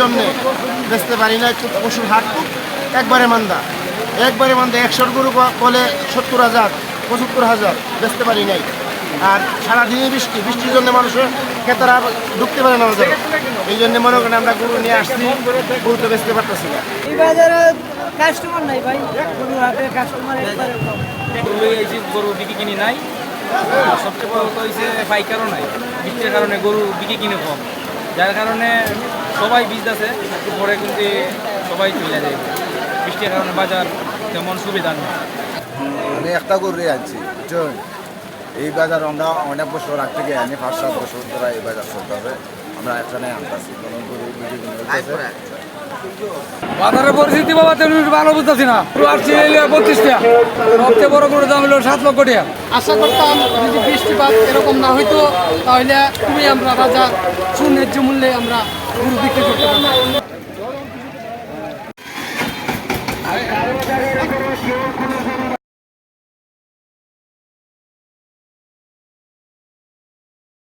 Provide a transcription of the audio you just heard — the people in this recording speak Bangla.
জন্যে বেচতে পারি না। একটু পশুর হাট খুব একবারে মান্দা 100 গরু বলে 70,000 75,000 বেচতে পারি নাই। আর সারাদিনই বৃষ্টির জন্য মানুষের ক্রেতারা ঢুকতে পারে না বাজারে। এই জন্য মনে করেন আমরা গরু নিয়ে আসছি, গরু তো বেচতে পারতেছি না। এই বাজারে কাস্টমার নাই ভাই, গরু হাটে কাস্টমার একবারে কম। গরু বিক্রি কিনি নাই, সবচেয়ে বড় কথা হয়েছে পাইকারও নাই। বৃষ্টির কারণে গরু বিক্রি কিনে কম, যার কারণে সবাই বীজতেছে, একটু পরে কিন্তু সবাই চলে যায়। বৃষ্টির কারণে বাজার তেমন সুবিধা নেই। আমি একটা গরু আনছি, বুঝছেন? এই বাজার আমরা অনেক বছর আগ থেকে আনি, 5-7 বছর ধরে এই বাজার চলতেছে। আমরা একখানে আনতেছি, কোনো গরু বিক্রি কিনে বাজারের পরিস্থিতি বাবা তেমনি ভালো বুঝতেছি না। আসছি 32 টাকা, সবচেয়ে বড় গরুর দাম হলো 7 লক্ষ টাকা। আশা করতাম যদি বৃষ্টিপাত এরকম না হইতো তাহলে খুবই আমরা বাজার সুন্যায্য মূল্যে আমরা গরু বিক্রি করতে পারতাম।